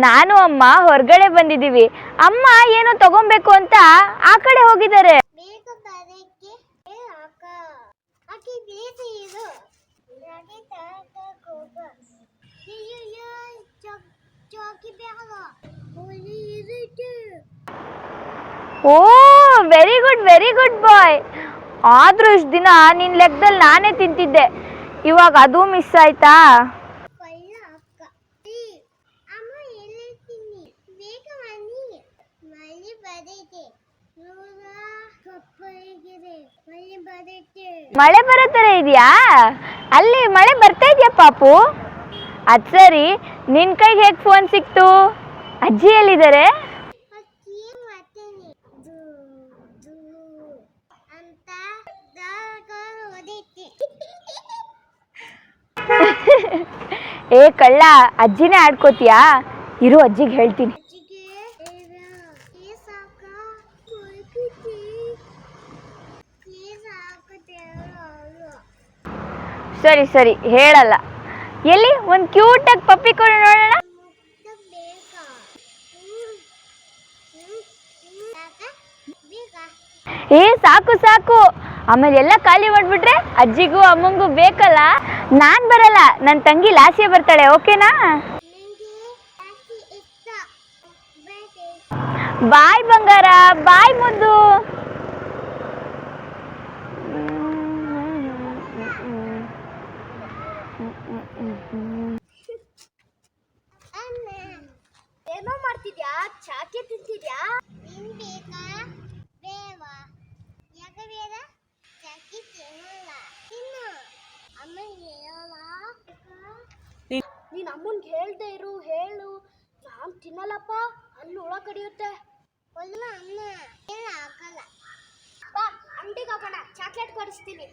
ನಾನು ಅಮ್ಮ ಹೊರಗಡೆ ಬಂದಿದ್ದೀವಿ. ಅಮ್ಮ ಏನೋ ತಗೊಬೇಕು ಅಂತ ಆ ಕಡೆ ಹೋಗಿದ್ದಾರೆ. ಓ ವೆರಿ ಗುಡ್ ಬಾಯ್. ಆದ್ರೂ ಇಷ್ಟು ದಿನ ನಿನ್ ಲೆಕ್ಕದಲ್ಲಿ ನಾನೇ ತಿಂತಿದ್ದೆ, ಇವಾಗ ಅದು ಮಿಸ್ ಆಯ್ತಾ? ಮಳೆ ಬರೋ ತರ ಇದೆಯಾ? ಅಲ್ಲಿ ಮಳೆ ಬರ್ತಾ ಇದೆಯಾ ಪಾಪು? ಅದ್ ಸರಿ, ನಿನ್ ಕೈಗೆ ಹೇಗೆ ಫೋನ್ ಸಿಕ್ತು? ಅಜ್ಜಿ ಎಲ್ಲಿದ್ದಾರೆ? ಏ ಕಳ್ಳ, ಅಜ್ಜಿನೇ ಆಡ್ಕೋತೀಯಾ? ಇರು ಅಜ್ಜಿಗೆ ಹೇಳ್ತೀನಿ. ಸರಿ ಸರಿ ಹೇಳಲ್ಲ. ಎಲ್ಲಿ ಒಂದು ಕ್ಯೂಟಾಗಿ ಪಪ್ಪಿ ಕೊಡು ನೋಡೋಣ. ಏ ಸಾಕು ಸಾಕು, ಆಮೇಲೆ ಎಲ್ಲ ಖಾಲಿ ಮಾಡ್ಬಿಟ್ರೆ ಅಜ್ಜಿಗೂ ಅಮ್ಮಂಗೂ ಬೇಕಲ್ಲ. ನಾನ್ ಬರಲ್ಲ, ನನ್ನ ತಂಗಿ ಲಾಸ್ಯ ಬರ್ತಾಳೆ, ಓಕೆನಾ? ಬಾಯ್ ಬಂಗಾರ, ಬಾಯ್ ಮುದ್ದು. ಏನೋ ಮಾಡ್ತಿದ್ಯಾ? ಚಾಕೆ ತಿಂತಿದ್ಯಾ? ನೀನ್ ಅಮ್ಮನ್ಗೆ ಹೇಳ್ದೆ ಇರು, ಹೇಳು. ನಾನ್ ತಿನ್ನಲ್ಲಪ್ಪ, ಅಲ್ಲಿ ಹುಳ ಕಡಿಯುತ್ತೆ. ಬಾ ಅಂಗಡಿಗೆ ಹೋಗೋಣ, ಚಾಕ್ಲೇಟ್ ಕೊಡಿಸ್ತೀನಿ.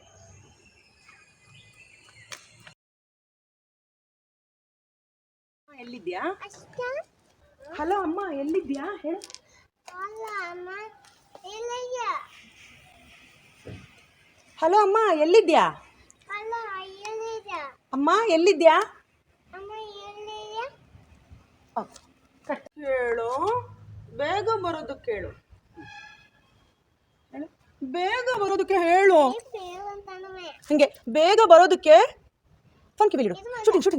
ಎಲ್ಲಿದ್ಯಾ? ಹಲೋ ಅಮ್ಮ, ಎಲ್ಲಿದ್ಯಾ ಹೇಳು. ಹಲೋ ಅಮ್ಮ, ಎಲ್ಲಿದ್ಯಾ? ಅಮ್ಮ ಎಲ್ಲಿದ್ಯಾ? ಹೇಳು, ಬೇಗ ಬರೋದಕ್ಕೆ ಹೇಳು. ಬೇಗ ಬರೋದಕ್ಕೆ ಹೇಳು. ಹಿಂಗೆ ಬೇಗ ಬರೋದಕ್ಕೆ ಫೋನ್ ಕಿವಿಲಿಡು.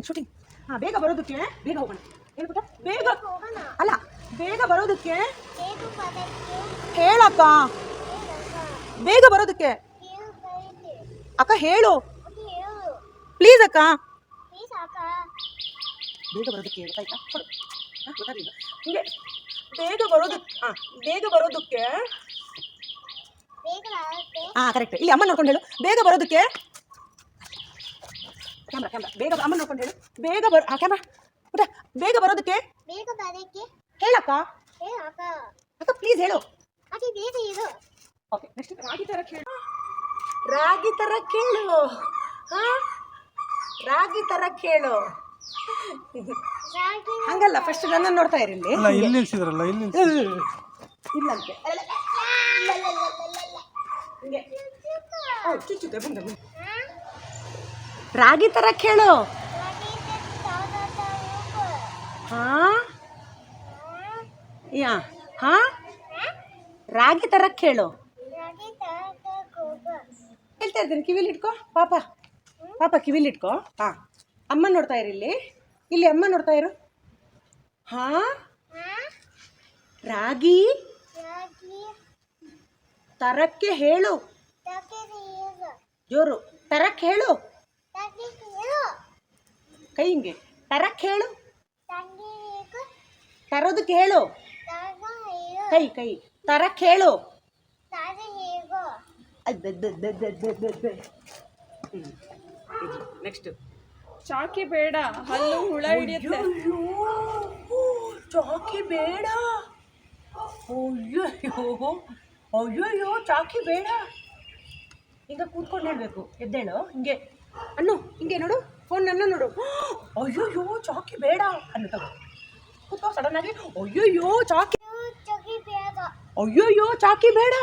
ಶೂಟಿಂಗ್. ಹಾ, ಬೇಗ ಬರೋದಕ್ಕೆ, ಬೇಗ ಹೋಗೋಣ. ಹೇಳ್ಬಿಟ್ಟ ಬೇಗ ಅಲ್ಲ, ಬೇಗ ಬರೋದಕ್ಕೆ ಹೇಳಕ್ಕ. ಬೇಗ ಬರೋದಕ್ಕೆ ಅಕ್ಕ ಹೇಳು ಪ್ಲೀಸ್ ಅಕ್ಕ. ಬೇಗ ಬರೋದಕ್ಕೆ ಗೊತ್ತಾಯ್ತಾ? ಗೊತ್ತಾಗಿಲ್ಲ ಹಿಂಗೆ ಬೇಗ ಬರೋದಕ್ಕೆ ಕರೆಕ್ಟ್. ಇಲ್ಲಿ ಅಮ್ಮ ನೋಡ್ಕೊಂಡು ಹೇಳು, ಬೇಗ ಬರೋದಕ್ಕೆ. ಕ್ಯಾಮ್ರಾ ಬೇಗ ಅಮ್ಮ ನೋಡ್ಕೊಂಡು ಹೇಳು, ಬೇಗ ಕ್ಯಾಮ್ರಾ ಬೇಗ ಬರೋದಕ್ಕೆ ಹೇಳಕ್ಕ. ಅಕ್ಕ ಪ್ಲೀಸ್ ಹೇಳು. ಓಕೆ, ನೆಕ್ಸ್ಟ್ ರಾಗಿ ತರ ಕೇಳು. ರಾಗಿ ತರ ಕೇಳು. ಹಂಗಲ್ಲ, ಫಸ್ಟ್ ನನ್ನ ನೋಡ್ತಾ ಇರಿ. ಇಲ್ಲಿ ನಿಲ್ಸಿದ್ರಲ್ಲ, ಇಲ್ಲಂತೆ. ರಾಗಿ ತರ ಕೇಳು. ರಾಗಿ ತರ ಕೇಳು. ಹೇಳ್ತಾ ಇದ್ದೀನಿ, ಕಿವಿಲಿ ಇಟ್ಕೋ ಪಾಪ ಕಿವಿಲಿ ಇಟ್ಕೋ. ಅಮ್ಮ ನೋಡ್ತಾ ಇರಿ, ಇಲ್ಲಿ ಅಮ್ಮ ನೋಡ್ತಾ ಇರು. ರಾಗಿ ತರಕ್ಕೆ ಹೇಳು. ಜೋರು, ತರಕ್ಕೆ ಹೇಳು. ಕೈ ಹಿಂಗೆ ತರಕ್ಕೆ ಹೇಳು. ತರೋದಕ್ಕೆ ಹೇಳು. ಕೈ ತರಕ್ಕೆ ಹೇಳು. ನೆಕ್ಸ್ಟ್, ಚಾಕಿ ಬೇಡ, ಹಲ್ಲು ಹುಳ ಹಿಡಿಯುತ್ತೆ. ಚಾಕಿ ಬೇಡ. ಅಯ್ಯೋ ಚಾಕಿ ಬೇಡ. ಈಗ ಕೂತ್ಕೊಂಡು ಹೇಳ್ಬೇಕು, ಎದ್ದೇಳು. ಹಿಂಗೆ ಅನ್ನು, ಹಿಂಗೆ ನೋಡು, ಫೋನ್ ನನ್ನ ನೋಡು. ಅಯ್ಯೋ ಚಾಕಿ ಬೇಡ ಅನ್ನು ತಗೋ. ಕೂತ್ಕೋ ಸಡನ್ ಆಗಿ. ಅಯ್ಯೋ ಚಾಕಿ ಬೇಡ.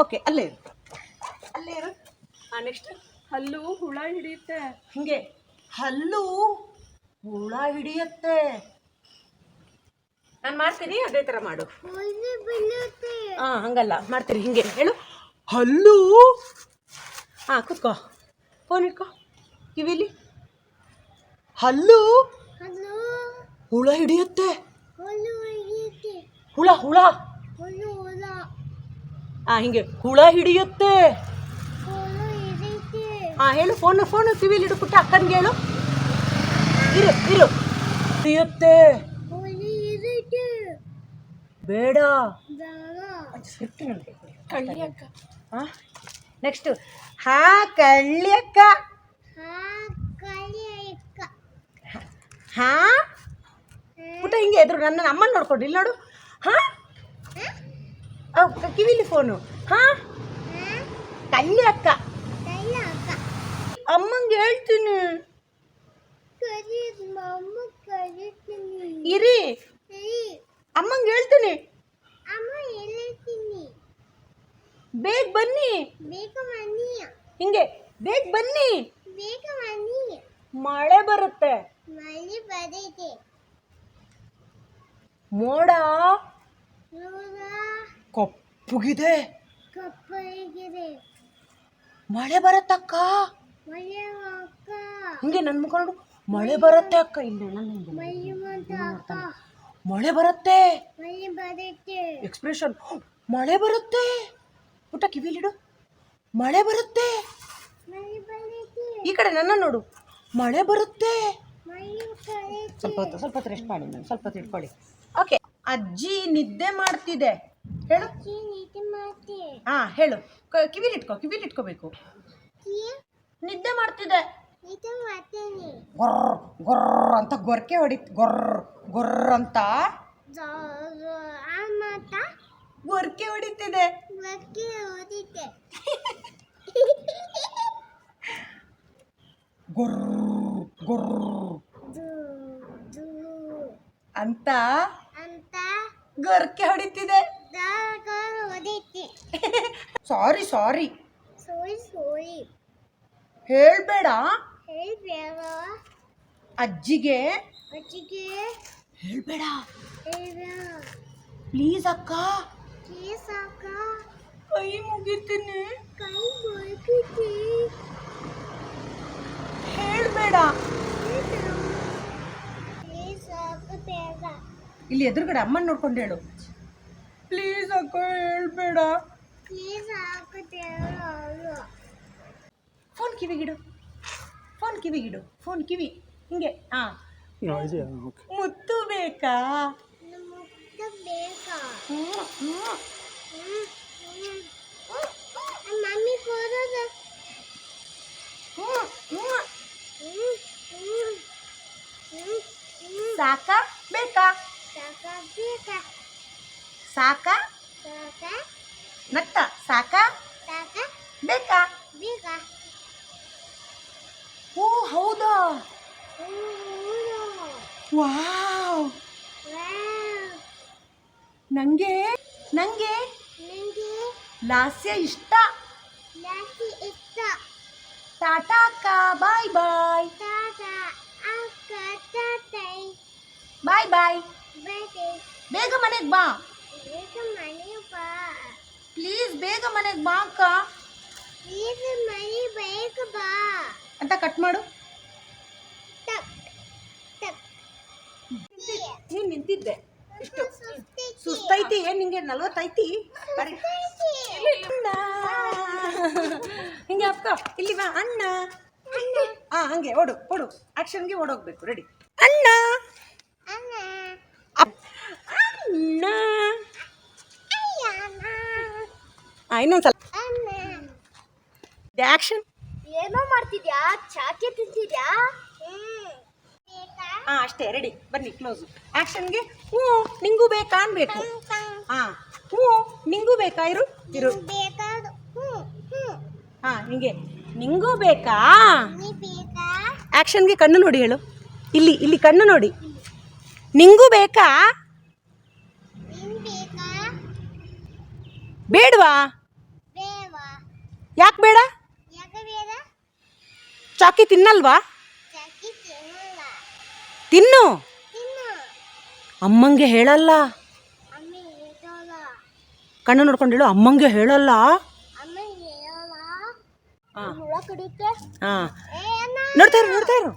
ಓಕೆ, ಅಲ್ಲೇ ಇರು. ನೆಕ್ಸ್ಟ್, ಹಲ್ಲು ಹುಳ ಹಿಡಿಯುತ್ತೆ. ಹಿಂಗೆ ಹಲ್ಲು ಹುಳ ಹಿಡಿಯುತ್ತೆ. ನಾನು ಮಾಡ್ತೀನಿ, ಅದೇ ಥರ ಮಾಡು. ಹಂಗಲ್ಲ, ಮಾಡ್ತೀನಿ ಹಿಂಗೆ ಹೇಳು. ಹಲ್ಲು. ಕೂತ್ಕೋ, ಫೋನ್ ಇಟ್ಕೋ ಕಿವಿಲಿ. ಹಲ್ಲು ಹುಳ ಹಿಡಿಯುತ್ತೆ. ಹುಳ ಹುಳ ಹಿಂಗೆ ಹುಳ ಹಿಡಿಯುತ್ತೆ. ಹೇಳು, ಫೋನು ಕಿವಿಲಿ ಇಡು ಪುಟ್ಟ, ಅಕ್ಕನಿಗೆ ಹೇಳು. ಇರು ಹಿಡಿಯುತ್ತೆ. ಬೇಡ. ನೆಕ್ಸ್ಟ್ ಕಳ್ಳಿಯಕ್ಕ. ಪುಟ್ಟ ಹಿಂಗೆ ಎದುರು ನನ್ನ ಅಮ್ಮನ ನೋಡ್ಕೊಂಡು ಇಲ್ಲಿ ನೋಡು. ಕಿವಿಲಿ ಫೋನು. ಕಳ್ಳಿ ಅಕ್ಕ. ಅಮ್ಮಂಗೆ ಹೇಳ್ತೀನಿ ಇರಿ. ಅಮ್ಮಂಗೆ ಹೇಳ್ತೀನಿ ಬೇಗ ಬನ್ನಿ. ಹಿಂಗೆ ಬೇಗ ಬನ್ನಿ. ಮಳೆ ಬರುತ್ತೆ. ಮೋಡ ಕಪ್ಪುಗಿದೆ. ಮಳೆ ಬರುತ್ತಕ್ಕ. ಹಿಂಗೆ ನನ್ನ ಮುಖ ನೋಡು. ಮಳೆ ಬರುತ್ತೆ ಅಕ್ಕ. ಇಲ್ಲ ಮಳೆ ಬರುತ್ತೆ. ಎಕ್ಸ್ಪ್ರೆಷನ್. ಮಳೆ ಬರುತ್ತೆ. ಪುಟ್ಟ ಕಿವಿಲಿಡು. ಮಳೆ ಬರುತ್ತೆ. ಈ ಕಡೆ ನನ್ನ ನೋಡು. ಮಳೆ ಬರುತ್ತೆ. ಸ್ವಲ್ಪ ಹೊತ್ತು ರೆಸ್ಟ್ ಮಾಡಿ. ನಾನು ಸ್ವಲ್ಪ ಹೊತ್ತು ಇಟ್ಕೊಳ್ಳಿ. ಓಕೆ. ಅಜ್ಜಿ ನಿದ್ದೆ ಮಾಡ್ತಿದೆ. ಹೇಳು. ಹೇಳು. ಕಿವಿಲಿ ಇಟ್ಕೋಬೇಕು. ನಿದ್ದೆ ಮಾಡ್ತಿದೆ. ಗೊರ್ರ ಗೊರ್ರ ಅಂತ ಗೊರಕೆ ಹೊಡಿತ್. ಗೊರ್ರ ಅಂತ ಗೊರಕೆ ಹೊಡಿತಿದೆ. ಗೊರ್ರ ಗೊರ್ರ ಅಂತ ಗೊರಕೆ ಹೊಡಿತಿದೆ. ಸಾರಿ ಹೇಳ್ಬೇಡ. ಅಜ್ಜಿಗೆ ಹೇಳ್ಬೇಡ. ಪ್ಲೀಸ್ ಅಕ್ಕ. ಕೈ ಮುಗಿತೀನಿ. ಹೇಳ್ಬೇಡ. ಇಲ್ಲಿ ಎದುರುಗಡೆ ಅಮ್ಮನ ನೋಡ್ಕೊಂಡು ಹೇಳು. ಪ್ಲೀಸ್ ಅಕ್ಕ ಹೇಳ್ಬೇಡ. ಫೋನ್ ಕಿವಿಗಿಡು. ಫೋನ್ ಕಿವಿ ಹಿಂಗೆ. ಮುತ್ತು ಬೇಕಾ? ಸಾಕ ಬೇಕಾ? ಸಾಕ ನತ್ತ. ಸಾಕ ಬೇಕಾ? ಓ ಹೌದಾ? ವಾವ್. ನಂಗೆ ಲಾಸ್ಯ ಇಷ್ಟ. ಟಾಟಾ ಅಕ್ಕ. ಬಾಯ್ ಬಾಯ್. ಬಾಯ್. ಬೇಗ ಮನೆಗೆ ಬಾ. ಪ್ಲೀಸ್ ಬೇಗ ಮನೆಗೆ ಬಾ ಅಕ್ಕ ಅಂತ ಕಟ್ ಮಾಡು. ನೀನು ನಿಂತಿದ್ದೆ. ಇಷ್ಟು ಸುಸ್ತೈತಿ. ನಿಂಗೆ 40 ಐತಿ. ಹಿಂಗೆ ಅಪ್ಪ ಇಲ್ಲಿ ಬಾ. ಅಣ್ಣ. ಹಂಗೆ ಓಡು. ಆಕ್ಷನ್ಗೆ ಓಡೋಗ್ಬೇಕು. ರೆಡಿ. ಅಣ್ಣ. ಇನ್ನೊಂದ್ಸಲ ಆಕ್ಷನ್. ಏನೋ ಮಾಡ್ತಿದ್ಯಾ? ಚಾಕೆ ತಿಂತಿದ್ಯಾ? ಅಷ್ಟೇ. ರೆಡಿ. ಬನ್ನಿ ಕ್ಲೋಸು. ಆಕ್ಷನ್ಗೆ. ನಿಂಗೂ ಬೇಕಾ ಅನ್ಬೇಕು. ನಿಂಗೂ ಬೇಕಾ? ಇರು. ಹಿಂಗೆ ನಿಂಗೂ ಬೇಕಾ? ಆಕ್ಷನ್ಗೆ ಕಣ್ಣು ನೋಡಿ ಹೇಳು. ಇಲ್ಲಿ ಕಣ್ಣು ನೋಡಿ. ನಿಂಗೂ ಬೇಕಾ? ಬೇಡವಾ? ಯಾಕೆ ಬೇಡ? ಚಾಕಿ ತಿನ್ನಲ್ವಾ? ಚಾಕಿ ತಿನ್ನು. ಅಮ್ಮಂಗೆ ಹೇಳಲ್ಲ. ಕಣ್ಣು ನೋಡ್ಕೊಂಡು ಹೇಳು, ಅಮ್ಮಂಗೆ ಹೇಳಲ್ಲ. ಹಾಂ ಹುಳ ಕಡಿಯುತ್ತೆ. ಹಾಂ ನೋಡ್ತಾ ಇರು.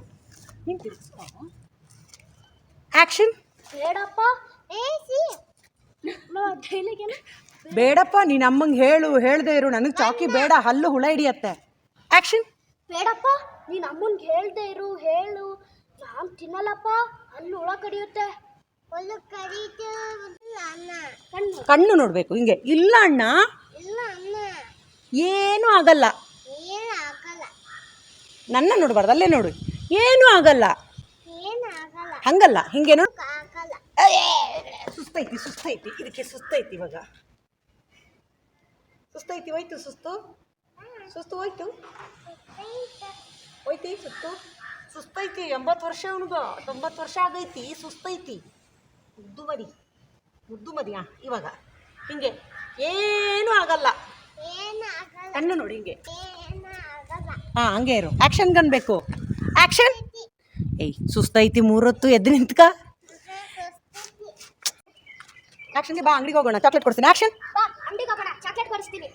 ಆ್ಯಕ್ಷನ್. ಬೇಡಪ್ಪ. ಬೇಡಪ್ಪ, ನೀನು ಅಮ್ಮಂಗೆ ಹೇಳ್ದೆ ಇರು, ನನಗೆ ಚಾಕಿ ಬೇಡ, ಹಲ್ಲು ಹುಳ ಹಿಡಿಯತ್ತೆ. ಆ್ಯಕ್ಷನ್. ಬೇಡಪ್ಪ, ನೀನ್ ಅಮ್ಮನ್ಗೆ ಹೇಳ್ದೆ ಇರು, ಹೇಳು, ನಾನ್ ತಿನ್ನಲ್ಲಪ್ಪ, ಹಲ್ಲು ಹುಳ ಕಡಿಯುತ್ತೆ. ಕಣ್ಣು ನೋಡಬೇಕು ಹಿಂಗೆ. ಇಲ್ಲ ಅಣ್ಣ, ಏನೂ ಆಗಲ್ಲ. ನನ್ನ ನೋಡಬಾರ್ದು, ಅಲ್ಲೇ ನೋಡು. ಏನೂ ಆಗಲ್ಲ. ಹಂಗಲ್ಲ, ಹಿಂಗೆ ನೋಡು. ಸುಸ್ತೈತಿ ಇದಕ್ಕೆ, ಸುಸ್ತೈತಿ ಇವಾಗ. ಸುಸ್ತೈತಿ, ಹೋಯ್ತು ಸುಸ್ತು ಹೋಯ್ತು. ಹೋಯ್ತಿ ಸುಸ್ತೈತಿ. 80 ವರ್ಷ ಅವನಿಗ, 90 ವರ್ಷ ಆಗೈತಿ, ಸುಸ್ತೈತಿ. ಮುದ್ದು ಮದಿ. ಇವಾಗ ಹಿಂಗೆ ಏನೂ ಆಗಲ್ಲ. ಕಣ್ಣು ನೋಡಿ ಹಿಂಗೆ. ಹಾಂ ಹಂಗೆ ಇರು. ಆ್ಯಕ್ಷನ್ ಗನ್ಬೇಕು. ಆ್ಯಕ್ಷನ್. ಏಯ್ ಸುಸ್ತೈತಿ, 3 ಹೊತ್ತು ಎದ್ದು ನಿಂತ್ಕ. ಆ್ಯಕ್ಷನ್ಗೆ ಬಾ, ಅಂಗಡಿಗೆ ಹೋಗೋಣ, ಚಾಕ್ಲೇಟ್ ಕೊಡ್ತೀನಿ. ಆ್ಯಕ್ಷನ್. ಬಾ, ಅಂಗಡಿಗೆ ಹೋಗೋಣ, ಚಾಕ್ಲೇಟ್ ಕೊಡಿಸ್ತೀನಿ.